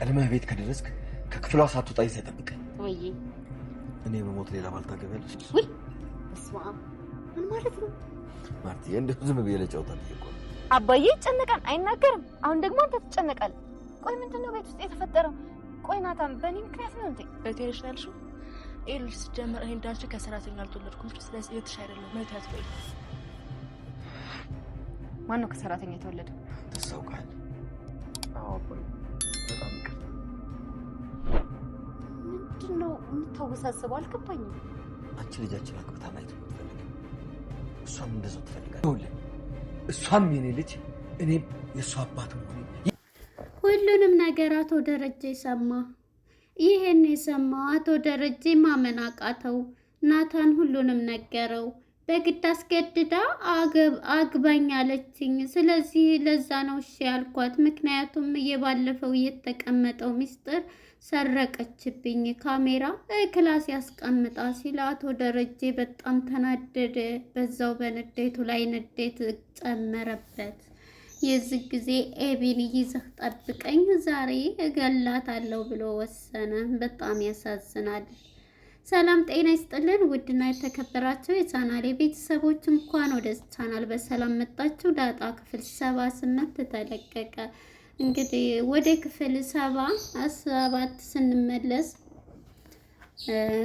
ቀድመህ ቤት ከደረስክ ከክፍሏ ሳትወጣ ይዘህ ጠብቀኝ። ወይ እኔ በሞት ሌላ ባል ታገቢያለሽ? ወይ በስመ አብ ምን ማለት ነው? ማርቲ እንደው ዝም ብዬ ለጨዋታ እኮ አባዬ ይጨነቃል አይናገርም። አሁን ደግሞ አንተ ትጨነቃለህ። ቆይ ምንድነው ቤት ውስጥ የተፈጠረው? ቆይ ናታን በእኔ ምክንያት ነው እንዴ? በቴልሽ ያልሽው ኤልሽ ጀመረ ይሄን ዳንቺ ከሰራተኛ አልተወለድኩም። ስለዚህ እህትሽ አይደለም መታት ወይ ማነው ከሰራተኛ የተወለደው? ተሳውቃል። አዎ በጣም ይቅርታ። ምንድነው የምታወሳስበው? አልገባኝም። አንቺ ልጃችን አግብታ ማየት የምትፈልግ እሷም እንደዛው ትፈልጋለች። እሷም የኔ ልጅ እኔም የእሷ አባት መሆኔ ሁሉንም ነገር አቶ ደረጀ ሰማ። ይሄን የሰማው አቶ ደረጀ ማመን አቃተው። ናታን ሁሉንም ነገረው። በግድ አስገድዳ አግባኝ አለችኝ። ስለዚህ ለዛ ነው እሺ ያልኳት። ምክንያቱም የባለፈው የተቀመጠው ሚስጥር ሰረቀችብኝ ካሜራ ክላስ ያስቀምጣ ሲል አቶ ደረጀ በጣም ተናደደ። በዛው በንዴቱ ላይ ንዴት ጨመረበት። የዚህ ጊዜ ኤቢን ይዘህ ጠብቀኝ ዛሬ እገላታለሁ ብሎ ወሰነ። በጣም ያሳዝናል። ሰላም ጤና ይስጥልን። ውድና የተከበራችሁ የቻናሌ ቤተሰቦች እንኳን ወደ ቻናል በሰላም መጣችሁ። ዳጣ ክፍል 78 ተለቀቀ። እንግዲህ ወደ ክፍል 77 ስንመለስ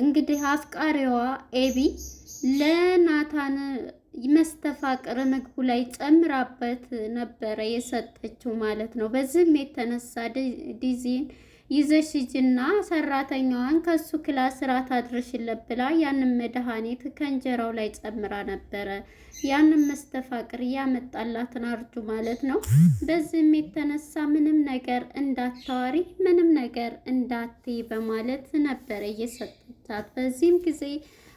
እንግዲህ አፍቃሪዋ ኤቢ ለናታን መስተፋቅር ምግቡ ላይ ጨምራበት ነበረ የሰጠችው ማለት ነው። በዚህም የተነሳ ዲዚን ይዘሽ ሂጂና ሰራተኛዋን ከሱ ክላስ ራት አድርሽለት ብላ ያንን መድኃኒት ከእንጀራው ላይ ጨምራ ነበረ ያንን መስተፋቅር ያመጣላትን አርጁ ማለት ነው። በዚህም የተነሳ ምንም ነገር እንዳታዋሪ ምንም ነገር እንዳትይ በማለት ነበረ እየሰጠቻት። በዚህም ጊዜ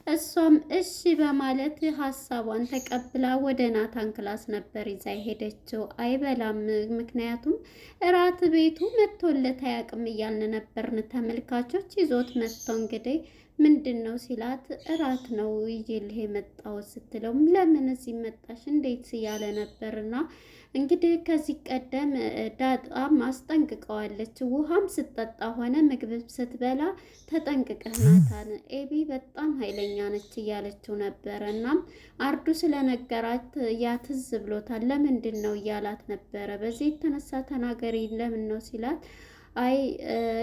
እሷም እሺ በማለት ሀሳቧን ተቀብላ ወደ ናታን ክላስ ነበር ይዛ ሄደችው። አይበላም፣ ምክንያቱም እራት ቤቱ መጥቶለት አያውቅም እያልን ነበርን ተመልካቾች። ይዞት መጥቶ እንግዲህ ምንድን ነው ሲላት እራት ነው ይዤልህ የመጣው ስትለው ለምን እዚህ መጣሽ እንዴት እያለ ነበርና እንግዲህ ከዚህ ቀደም ዳጣም አስጠንቅቀዋለች። ውሃም ስትጠጣ ሆነ ምግብ ስትበላ ተጠንቅቀህ ናታን፣ ኤቢ በጣም ኃይለኛ ነች እያለችው ነበረ። እናም አርዱ ስለነገራት ያትዝ ብሎታል። ለምንድን ነው እያላት ነበረ። በዚህ የተነሳ ተናገሪ ለምን ነው ሲላት አይ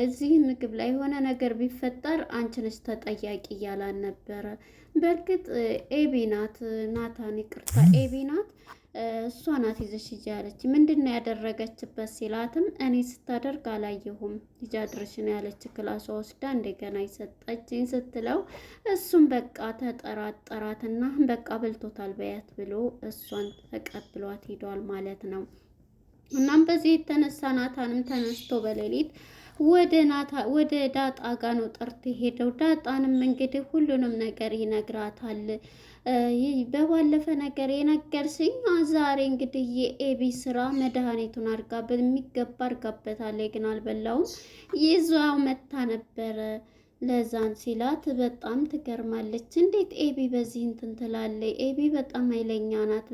እዚህ ምግብ ላይ የሆነ ነገር ቢፈጠር አንቺ ነሽ ተጠያቂ እያላን ነበረ። በእርግጥ ኤቢ ናት ናታን ይቅርታ ኤቢ ናት እሷ ናት ይዘሽ ሂጂ ያለች። ምንድን ነው ያደረገችበት ሲላትም እኔ ስታደርግ አላየሁም ልጅ አድርሽ ነው ያለች። ክላሷ ወስዳ እንደገና ይሰጠችኝ ስትለው እሱም በቃ ተጠራጠራትና በቃ በልቶታል በያት ብሎ እሷን ተቀብሏት ሂዷል ማለት ነው። እናም በዚህ የተነሳ ናታንም ተነስቶ በሌሊት ወደ ዳጣ ጋ ነው ጠርቶ ሄደው። ዳጣንም እንግዲህ ሁሉንም ነገር ይነግራታል። በባለፈ ነገር የነገርሽኝ ዛሬ እንግዲህ የኤቢ ስራ መድኃኒቱን አድርጋ በሚገባ አድርጋበታለች፣ ግን አልበላውም ይዛው መታ ነበረ ለዛን ሲላት በጣም ትገርማለች። እንዴት ኤቢ በዚህ እንትን ትላለች? ኤቢ በጣም ኃይለኛ ናት።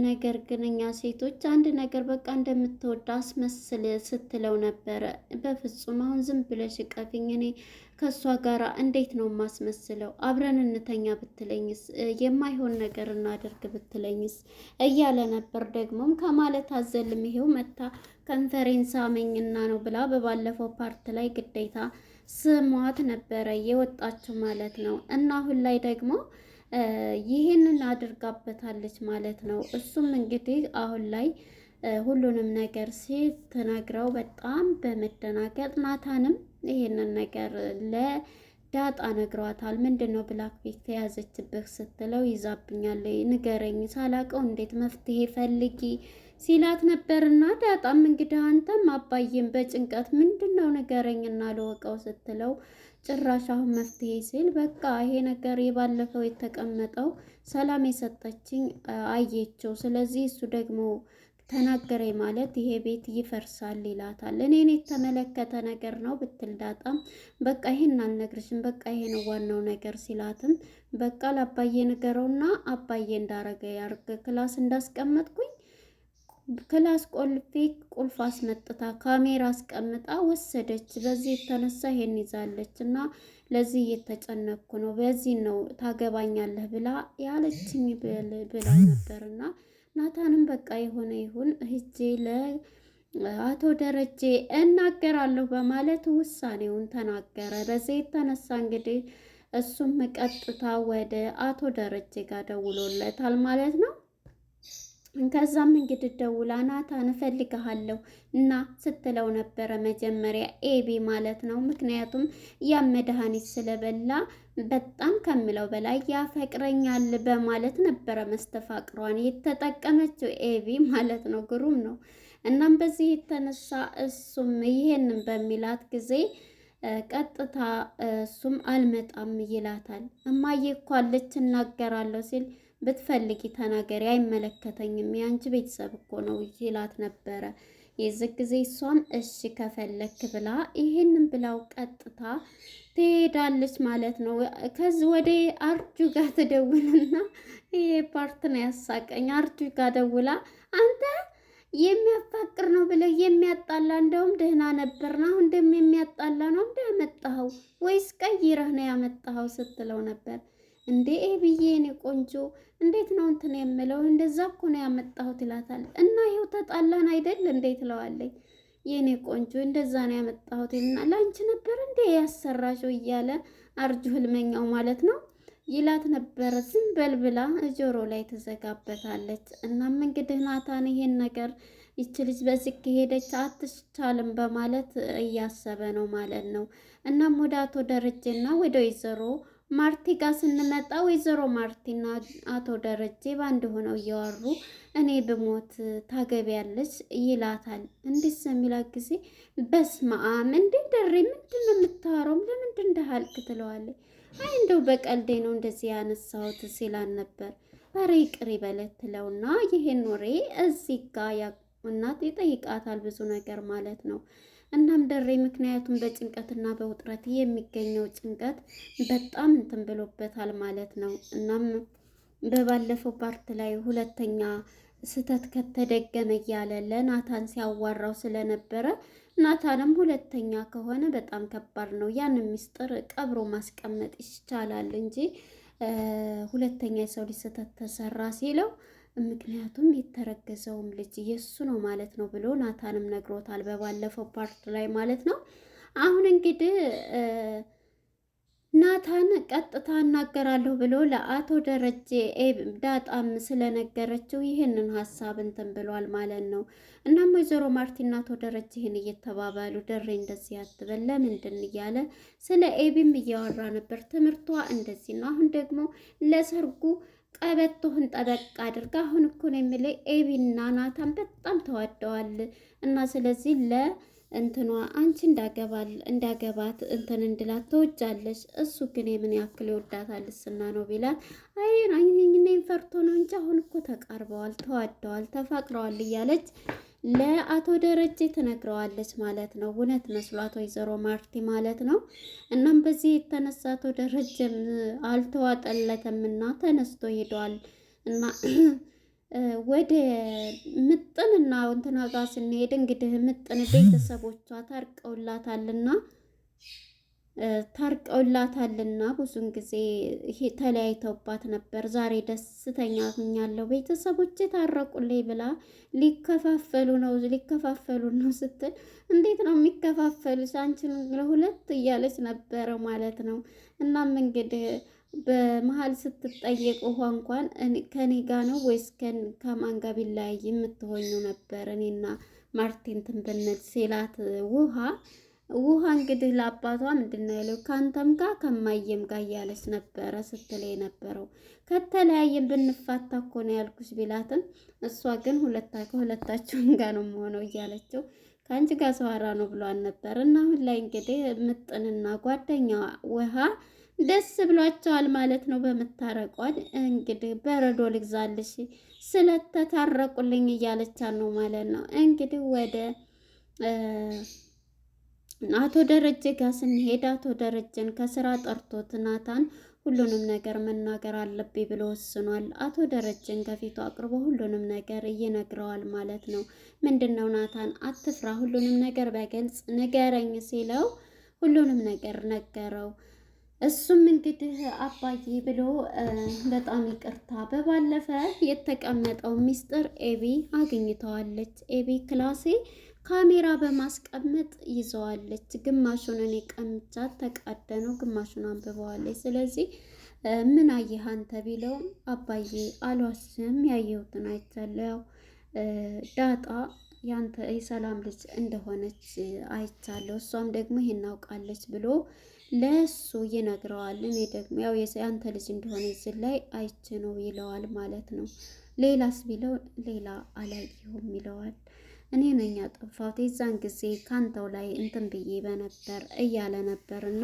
ነገር ግን እኛ ሴቶች አንድ ነገር በቃ እንደምትወዳ አስመስል ስትለው ነበረ። በፍጹም አሁን ዝም ብለሽ ቀፊኝ፣ እኔ ከእሷ ጋር እንዴት ነው የማስመስለው? አብረን እንተኛ ብትለኝስ? የማይሆን ነገር እናደርግ ብትለኝስ? እያለ ነበር። ደግሞም ከማለት አዘልም ይሄው መታ ከንፈሬንስ አመኝና ነው ብላ በባለፈው ፓርት ላይ ግዴታ ስሟት ነበረ የወጣችው ማለት ነው። እና አሁን ላይ ደግሞ ይህንን አድርጋበታለች ማለት ነው። እሱም እንግዲህ አሁን ላይ ሁሉንም ነገር ስትነግረው በጣም በመደናገጥ ናታንም ይህንን ነገር ለዳጣ ነግሯታል። ምንድን ነው ብላክ ቤት የያዘችብህ ስትለው ይዛብኛል ንገረኝ ሳላቀው እንዴት መፍትሄ ፈልጊ ሲላት ነበርና ዳጣም እንግዲህ አንተም አባዬም በጭንቀት ምንድን ነው ንገረኝና ልወቀው ስትለው ጭራሽ አሁን መፍትሄ ሲል በቃ ይሄ ነገር የባለፈው የተቀመጠው ሰላም የሰጠችኝ አየችው። ስለዚህ እሱ ደግሞ ተናገረኝ ማለት ይሄ ቤት ይፈርሳል ይላታል። እኔን የተመለከተ ነገር ነው ብትል ዳጣም በቃ ይሄን አልነግርሽም በቃ ይሄ ነው ዋናው ነገር ሲላትም በቃ ለአባዬ ንገረውና አባዬ እንዳረገ ያርግ ክላስ እንዳስቀመጥኩኝ ክላስ ቆልፌ ቁልፍ አስመጥታ ካሜራ አስቀምጣ ወሰደች። በዚህ የተነሳ ይሄን ይዛለች እና ለዚህ እየተጨነኩ ነው፣ በዚህ ነው ታገባኛለህ ብላ ያለችኝ ብላው ነበርና ናታንም በቃ የሆነ ይሁን ሂጄ ለአቶ ደረጀ እናገራለሁ በማለት ውሳኔውን ተናገረ። በዚህ የተነሳ እንግዲህ እሱም ቀጥታ ወደ አቶ ደረጀ ጋር ደውሎለታል ማለት ነው። ከዛም እንግዲህ ደውላ ናታን እፈልግሃለሁ እና ስትለው ነበረ መጀመሪያ ኤቢ ማለት ነው። ምክንያቱም ያ መድኃኒት ስለበላ በጣም ከምለው በላይ ያፈቅረኛል በማለት ነበረ መስተፋቅሯን የተጠቀመችው ኤቢ ማለት ነው። ግሩም ነው። እናም በዚህ የተነሳ እሱም ይሄንን በሚላት ጊዜ ቀጥታ እሱም አልመጣም ይላታል። እማዬ እኮ አለች እናገራለሁ ሲል ብትፈልጊ ተናገሪ አይመለከተኝም፣ የአንቺ ቤተሰብ እኮ ነው ይላት ነበረ። የዚህ ጊዜ እሷም እሺ ከፈለክ ብላ ይሄንን ብላው ቀጥታ ትሄዳለች ማለት ነው። ከዚህ ወደ አርጁ ጋር ትደውልና ይሄ ፓርት ነው ያሳቀኝ። አርጁ ጋር ደውላ አንተ የሚያፋቅር ነው ብለህ የሚያጣላ እንደውም ደህና ነበርና አሁን ደግሞ የሚያጣላ ነው እንደ ያመጣኸው ወይስ ቀይረህ ነው ያመጣኸው ስትለው ነበር። እንዴ ብዬ እኔ ቆንጆ እንዴት ነው እንትን የምለው እንደዛ እኮ ነው ያመጣሁት ይላታል። እና ይኸው ተጣላን አይደል እንዴት ትለዋለች። የኔ ቆንጆ እንደዛ ነው ያመጣሁት እና ላንቺ ነበር እንዴ ያሰራሽው እያለ አርጁ ህልመኛው ማለት ነው ይላት ነበረ። ዝም በል ብላ ጆሮ ላይ ትዘጋበታለች። እናም እንግዲህ ናታን ይሄን ነገር ይች ልጅ በዚህ ከሄደች አትቻልም በማለት እያሰበ ነው ማለት ነው። እናም ወደ አቶ ደረጀና ወደ ወይዘሮ ማርቲ ጋር ስንመጣ ወይዘሮ ማርቲና አቶ ደረጀ በአንድ ሆነው እያወሩ እኔ ብሞት ታገቢያለች ይላታል። እንዲህ የሚላት ጊዜ በስመ አብ እንዴ ደሬ ምንድን ነው የምታወራው? ለምንድን እንዳልክ ትለዋለች። አይ እንደው በቀልዴ ነው እንደዚህ ያነሳሁት ሲላን ነበር። ኧረ ይቅር ይበለት ትለውና ይሄን ወሬ እዚህ ጋር እናት ይጠይቃታል ብዙ ነገር ማለት ነው። እናም ደሬ ምክንያቱም በጭንቀትና በውጥረት የሚገኘው ጭንቀት በጣም እንትን ብሎበታል ማለት ነው። እናም በባለፈው ፓርት ላይ ሁለተኛ ስህተት ከተደገመ እያለ ለናታን ሲያዋራው ስለነበረ ናታንም ሁለተኛ ከሆነ በጣም ከባድ ነው፣ ያንን ምስጢር ቀብሮ ማስቀመጥ ይቻላል እንጂ ሁለተኛ የሰው ልጅ ስህተት ተሰራ ሲለው ምክንያቱም የተረገዘውም ልጅ የሱ ነው ማለት ነው ብሎ ናታንም ነግሮታል በባለፈው ፓርት ላይ ማለት ነው። አሁን እንግዲህ ናታን ቀጥታ እናገራለሁ ብሎ ለአቶ ደረጀ ዳጣም ስለነገረችው ይህንን ሀሳብ እንትን ብሏል ማለት ነው። እናም ወይዘሮ ማርቲና አቶ ደረጀ ይህን እየተባባሉ ደሬ እንደዚህ አትበል ለምንድን እያለ ስለ ኤቢም እያወራ ነበር። ትምህርቷ እንደዚህ ነው። አሁን ደግሞ ለሰርጉ ቀበቶህን ጠበቅ አድርጋ። አሁን እኮ ነው የሚለው ኤቢና ናታን በጣም ተዋደዋል እና ስለዚህ እንትኗ አንቺ እንዳገባት እንትን እንድላት ተወጃለሽ። እሱ ግን የምን ያክል ይወዳታል ስና ነው ቢላት፣ አይ እኔን ፈርቶ ነው እንጂ አሁን እኮ ተቃርበዋል፣ ተዋደዋል፣ ተፋቅረዋል እያለች ለአቶ ደረጀ ትነግረዋለች ማለት ነው። እውነት መስሏት ወይዘሮ ማርቲ ማለት ነው። እናም በዚህ የተነሳ አቶ ደረጀም አልተዋጠለትምና ተነስቶ ሄዷል እና ወደ ምጥንና እንትና ጋር ስንሄድ እንግዲህ ምጥን ቤተሰቦቿ ታርቀውላታልና ብዙን ጊዜ ተለያይተውባት ነበር። ዛሬ ደስተኛ ሆኛለሁ ቤተሰቦቼ ታረቁልኝ ብላ ሊከፋፈሉ ነው ስትል እንዴት ነው የሚከፋፈሉሽ አንቺን ለሁለት እያለች ነበረ ማለት ነው። እናም እንግዲህ በመሀል ስትጠየቅ ውሃ እንኳን ከኔ ጋ ነው ወይስ ከማን ጋ ቢለያይ የምትሆኙ ነበር እኔና ማርቲን ትንብንል ሲላት ውሃ እንግዲህ ለአባቷ ምንድን ነው ያለው ከአንተም ጋር ከማየም ጋር እያለች ነበረ ስትል የነበረው። ከተለያየም ብንፋታ እኮ ነው ያልኩሽ ቢላትም እሷ ግን ከሁለታቸውም ጋር ነው የምሆነው እያለችው ከአንቺ ጋር ሰዋራ ነው ብሏን ነበር። እና አሁን ላይ እንግዲህ ምጥንና ጓደኛ ውሃ ደስ ብሏቸዋል ማለት ነው በመታረቋል። እንግዲህ በረዶ ልግዛልሽ ስለተታረቁልኝ እያለቻት ነው ማለት ነው። እንግዲህ አቶ ደረጀ ጋር ስንሄድ አቶ ደረጀን ከስራ ጠርቶት ናታን ሁሉንም ነገር መናገር አለብኝ ብሎ ወስኗል። አቶ ደረጀን ከፊቱ አቅርቦ ሁሉንም ነገር ይነግረዋል ማለት ነው። ምንድነው ናታን አትፍራ፣ ሁሉንም ነገር በግልጽ ንገረኝ ሲለው ሁሉንም ነገር ነገረው። እሱም እንግዲህ አባዬ ብሎ በጣም ይቅርታ፣ በባለፈ የተቀመጠው ሚስጥር ኤቢ አግኝተዋለች። ኤቢ ክላሴ ካሜራ በማስቀመጥ ይዘዋለች። ግማሹን እኔ ቀምቻት ተቃደነው፣ ግማሹን አንብበዋለች። ስለዚህ ምን አየህ አንተ ቢለው አባዬ አልዋሽም፣ ያየሁትን አይቻለሁ። ያው ዳጣ ያንተ የሰላም ልጅ እንደሆነች አይቻለሁ፣ እሷም ደግሞ ይሄን አውቃለች ብሎ ለሱ ይነግረዋል። እኔ ደግሞ ያው ያንተ ልጅ እንደሆነ እዚህ ላይ አይቼ ነው ይለዋል ማለት ነው። ሌላስ ቢለው ሌላ አላየሁም ይለዋል። እኔ ነኝ ያጠፋሁት የዛን ጊዜ ካንተው ላይ እንትን ብዬ በነበር እያለ ነበር እና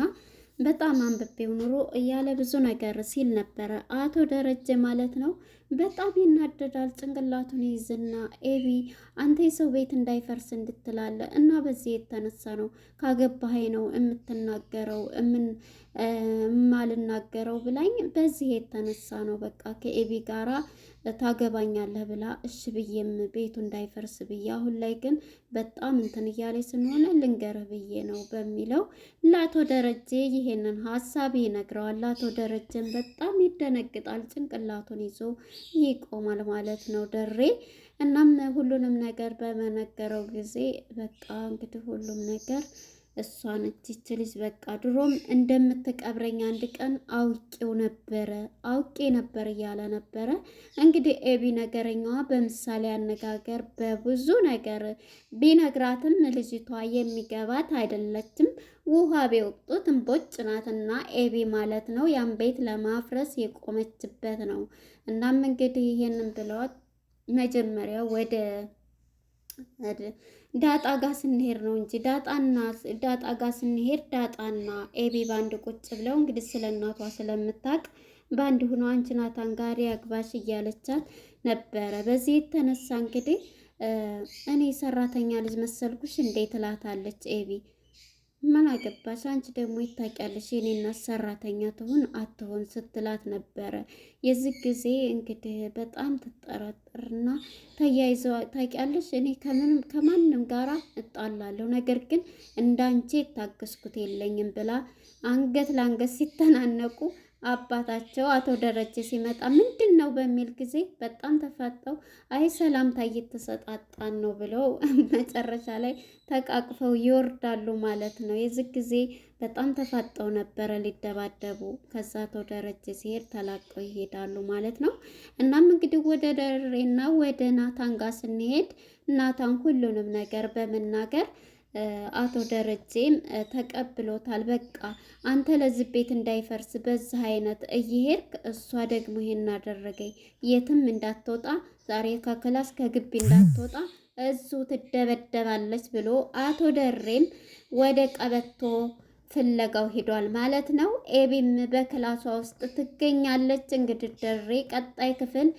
በጣም አንብቤው ኑሮ እያለ ብዙ ነገር ሲል ነበረ አቶ ደረጀ ማለት ነው። በጣም ይናደዳል። ጭንቅላቱን ይዝና ኤቢ አንተ የሰው ቤት እንዳይፈርስ እንድትላለ እና በዚህ የተነሳ ነው ካገባኸኝ ነው የምትናገረው ማልናገረው ብላኝ በዚህ የተነሳ ነው በቃ ከኤቢ ጋራ ታገባኛለህ ብላ እሺ ብዬም ቤቱ እንዳይፈርስ ብዬ አሁን ላይ ግን በጣም እንትን እያለ ስንሆነ ልንገርህ ብዬ ነው በሚለው ለአቶ ደረጀ ይሄንን ሀሳብ ይነግረዋል። አቶ ደረጀን በጣም ይደነግጣል። ጭንቅላቱን ይዞ ይቆማል ማለት ነው ደሬ። እናም ሁሉንም ነገር በመነገረው ጊዜ በቃ እንግዲህ ሁሉም ነገር እሷ ነች ይች ልጅ በቃ ድሮም እንደምትቀብረኝ አንድ ቀን አውቄ ነበር እያለ ነበረ። እንግዲህ ኤቢ ነገረኛዋ በምሳሌ አነጋገር በብዙ ነገር ቢነግራትም ልጅቷ የሚገባት አይደለችም። ውሃ ቢወቅጡት እምቦጭ ናትና ኤቢ ማለት ነው ያን ቤት ለማፍረስ የቆመችበት ነው። እናም እንግዲህ ይሄንን ብለዋት መጀመሪያ ወደ ዳጣ ጋር ስንሄድ ነው እንጂ ዳጣ ጋር ስንሄድ ዳጣና ኤቢ ባንድ ቁጭ ብለው እንግዲህ ስለ እናቷ ስለምታውቅ ባንድ ሆኖ አንቺ ናታን ጋር ያግባሽ እያለቻት ነበረ። በዚህ የተነሳ እንግዲህ እኔ ሰራተኛ ልጅ መሰልኩሽ እንዴት ትላታለች ኤቢ። ምን አገባሽ አንቺ ደግሞ ይታቂያለሽ የኔና ሰራተኛ ትሁን አትሆን ስትላት ነበረ። የዚህ ጊዜ እንግዲህ በጣም ትጠራጠርና ተያይዘው ታቂያለሽ እኔ ከማንም ጋራ እጣላለሁ፣ ነገር ግን እንዳንቺ የታገስኩት የለኝም ብላ አንገት ለአንገት ሲተናነቁ አባታቸው አቶ ደረጀ ሲመጣ ምንድን ነው በሚል ጊዜ በጣም ተፋጠው አይ ሰላምታ እየተሰጣጣን ነው ብለው መጨረሻ ላይ ተቃቅፈው ይወርዳሉ ማለት ነው። የዚህ ጊዜ በጣም ተፋጠው ነበረ ሊደባደቡ። ከዛ አቶ ደረጀ ሲሄድ ተላቀው ይሄዳሉ ማለት ነው። እናም እንግዲህ ወደ ደሬና ወደ ናታን ጋር ስንሄድ ናታን ሁሉንም ነገር በመናገር አቶ ደረጀም ተቀብሎታል። በቃ አንተ ለዚህ ቤት እንዳይፈርስ በዚህ አይነት እየሄድክ እሷ ደግሞ ይሄን አደረገኝ፣ የትም እንዳትወጣ ዛሬ ከክላስ ከግቢ እንዳትወጣ እዙ ትደበደባለች ብሎ አቶ ደሬም ወደ ቀበቶ ፍለጋው ሂዷል ማለት ነው። ኤቢም በክላሷ ውስጥ ትገኛለች። እንግዲህ ደሬ ቀጣይ ክፍል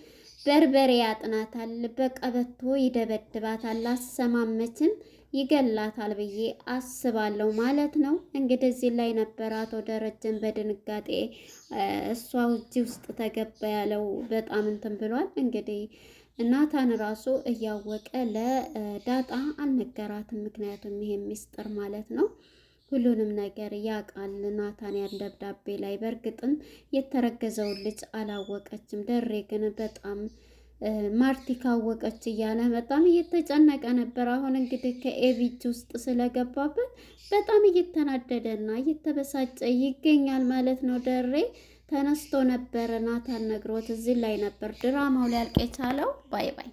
በርበሬ ያጥናታል፣ በቀበቶ ይደበድባታል፣ አሰማመችም ይገላታል ብዬ አስባለሁ ማለት ነው። እንግዲህ እዚህ ላይ ነበር አቶ ደረጀን በድንጋጤ እሷ እጅ ውስጥ ተገባ ያለው በጣም እንትን ብሏል። እንግዲህ ናታን ራሱ እያወቀ ለዳጣ አልነገራትም፣ ምክንያቱም ይሄ ሚስጥር ማለት ነው። ሁሉንም ነገር ያውቃል ናታን ያን ደብዳቤ ላይ። በእርግጥም የተረገዘውን ልጅ አላወቀችም። ደሬ ግን በጣም ማርቲ ካወቀች እያለ በጣም እየተጨነቀ ነበር። አሁን እንግዲህ ከኤቢ እጅ ውስጥ ስለገባበት በጣም እየተናደደና እየተበሳጨ ይገኛል ማለት ነው። ደሬ ተነስቶ ነበረ ናታን ነግሮት እዚህ ላይ ነበር ድራማው ሊያልቅ የቻለው። ባይ ባይ።